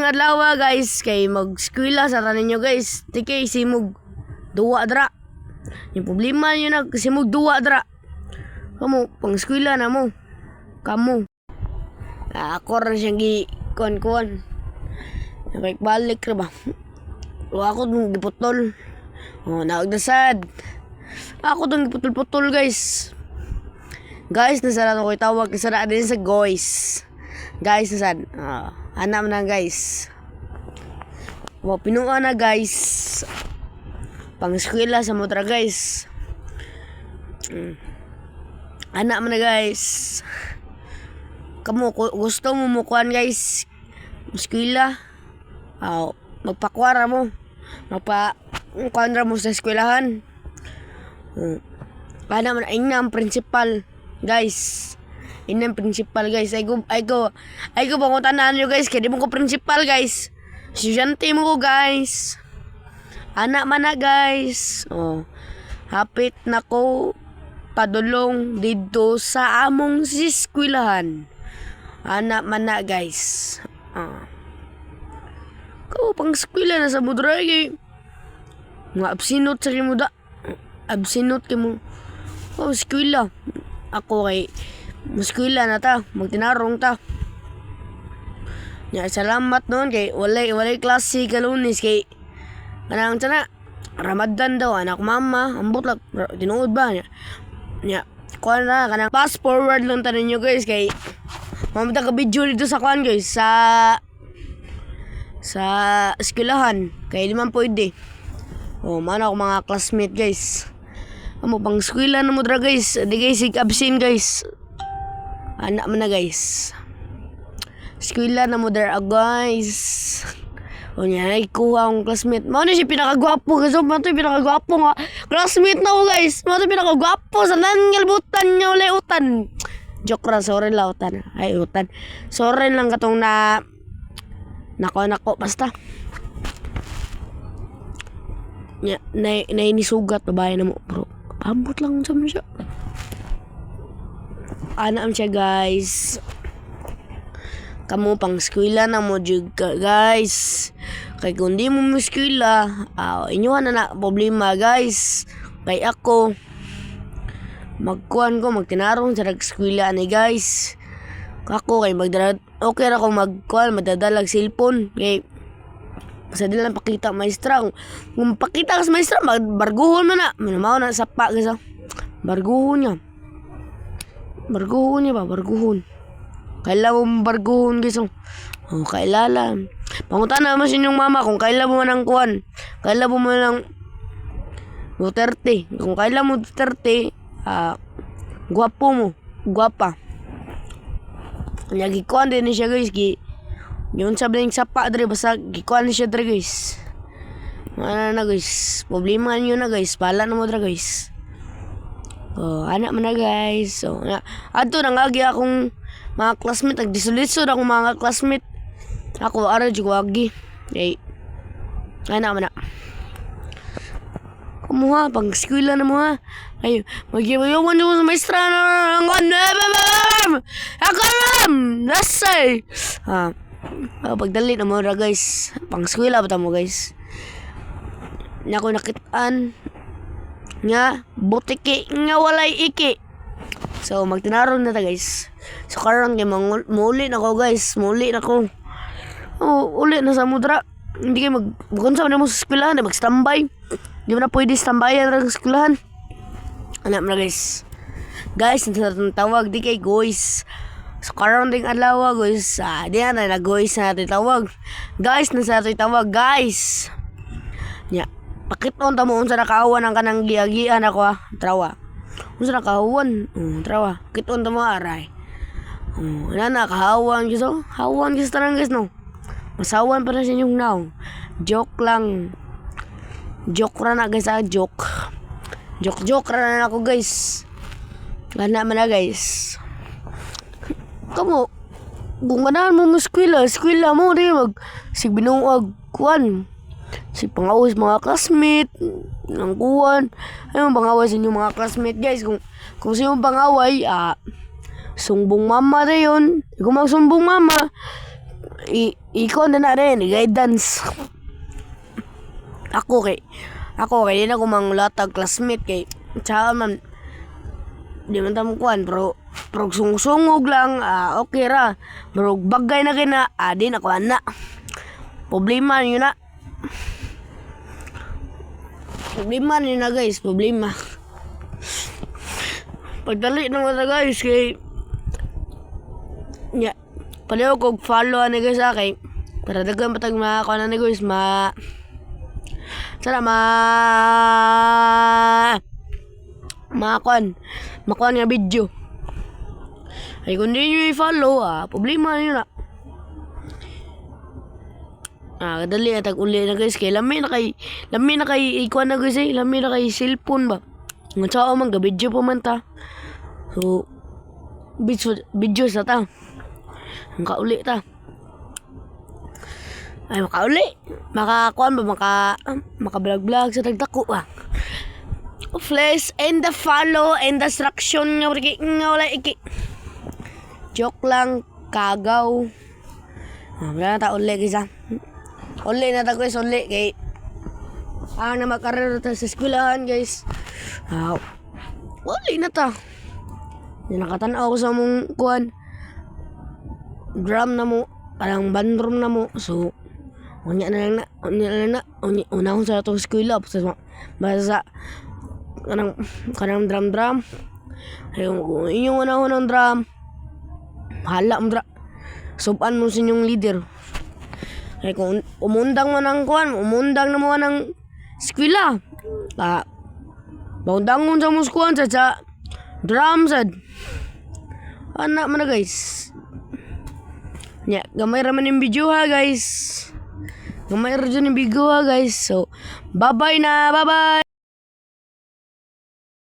adlaw guys kay mag-eskwela sa tanan nyo guys. Di kay simog duwa dra. Yung problema nyo na simog duwa dra. Kamu pang eskwela na mo. Kamu. Ako rin siyang gi-kuan-kuan. Balik ra ba? O ako itong giputol. O naagdasad. Ako itong giputol-putol guys. Guys, nasaan ako itawag. Nasaan din sa guys. Guys, nasaan? Anak na guys. O pinuha na guys. Pang eskwela sa motra guys. Anak mo na guys. Kamu gusto mo mukuan guys. Eskwela. Magpakwara mo. Magpakwara mo sa eskwelahan. Anak mo na inang principal guys. Inang principal guys. Ay ko pangutanaan nyo guys. Kaya di mo ko principal guys. Estudyante mo ko guys. Anak man na guys. Hapit na ko padulong dito sa among eskwelahan. Anak man na guys. Kau pang eskwela na sa mudra kay mga absinot sa kimuda. Absinot kay mo. Eskwela. Ako kay eskwela na ta. Magtinarong ta. Salamat noon kay walay klase ka Lunes kay kanang sana Ramadan daw anak mama ambot lang tinuod ba nya kuan na kanang fast forward lang tanan nyo guys kay mamata ka video dito sa kuan guys sa eskwelahan kay di man pwede. Mana ako mga classmate guys. Amo pang eskwela na mo dra guys. Di guys absent guys. Anak man na guys. Eskwela na mo dra guys. Nya kuha akong classmate. Mao ni siya pinakagwapo kasi mato pinakagwapo nga classmate na ko guys. Mato pinakagwapo sa nangalbutan nya ulay utan. Joke ra, sorry lang utan. Ay utan. Sorry lang katong nako basta. Nya nisugat babae na mo bro. Pambot lang sa siya. Anak siya guys. Kamu pang eskwela na mo jud ka guys. Kay kung di mo eskwela, inyo na problema guys. Kay ako magtinarong sa eskwela ni guys. Ako kay okay ra ko magdadalag cellphone kay basta di lang pakita maestra. Kung pakita ka sa maestra, barguhon mo na. Mao na sapa guys. Barguhon niya ba? Barguhon. Kailan mo barguhon guys. Kailan. Pangutan naman sa inyong mama kung kailan mo ng kuwan. Kailan mo ng Duterte. Kung kailan mo Duterte, guwapo mo. Guwapa. Lagi kuwan din siya guys. Yun sabi ng sapa dre. Basta gikuwan siya dre guys. Ano na guys. Problema nyo na guys. Pala na mo dre guys. Anak mo na guys. Ato nangagi akong mga classmate. Nagdisulisod akong mga classmate. Ako ara jud wagi. Anak mo na. Kumuha pang eskwela na mo ha. Ay magyaman nyo sa maestra na nasay. Pagdali na mo ra guys. Pang eskwela ba mo guys. Nako nakitaan nga butiki nga walay iki. So magtinarong na ta guys. So karon kay muli na ko guys. Muli na ko. Uli na sa mudra. Hindi kayo magkunsa na mo sa eskwelahan. Mag-standby. Hindi mo na pwede standby sa eskwelahan. Anak mo na guys. Guys, tawag di kay guys. So karon ding adlaw guys. Di na guys na natin tawag. Guys, nasa natin tawag guys. Nya. Pakiton ta mo unsa nakahuwan ang kanang giagian ako trawa. Unsa nakahuwan? Trawa. Kiton ta mo aray. Na kahawan guys. Hawan guys tarang guys no. Masawan pa na sa inyong now. Joke lang. Joke ra na guys joke. Joke ra na ako guys. Gana man na guys. Kamu kung ganahan mo eskwela mo di sigbinuag kuan. Si pangawas mga classmate ng kuwan. Ayun pangaway sa inyong mga classmate guys. Kung sino pangaway, sumbong mama na yun. Kung magsumbong mama, ikaw na rin, guidance. Ako kay di na ko manglatag classmate kay tsaka man di man tam kuan pero sungog lang okay ra pero bagay na kina di na kuan na problema yun na guys problema pagdali na mga guys kay nya palayo kog follow ani guys kay para daghan patag mga kuan ani guys sana makuan nga video ay kung di nyo i-follow problema nyo na kadali na tag-uli na guys kay lami na kay ikuan na guys lami na kay cellphone ba nga tsao man ga video pa man ta so video sa ta ang kauli ta ay makauli makakuan ba maka-vlog sa tagdako please and the follow and the instruction nga wala iki joke lang kagaw wala na ta uli guys uli na ta guys uli kay na makarero ta sa eskwelahan guys uli na ta nakatanaw ko sa mong kuan drum na mo parang bandroom na mo so unya na unahon sa itong eskwela basta kanang drum ay inyong unahon ng drum hala mo suban mo sa inyong leader ay kung umundang mo ng kuan umundang na mo ng eskwela baundangon sa muskuan sa drum sad anak mo na guys gamay raman yung video guys gamay ra dyan yung video guys so bye bye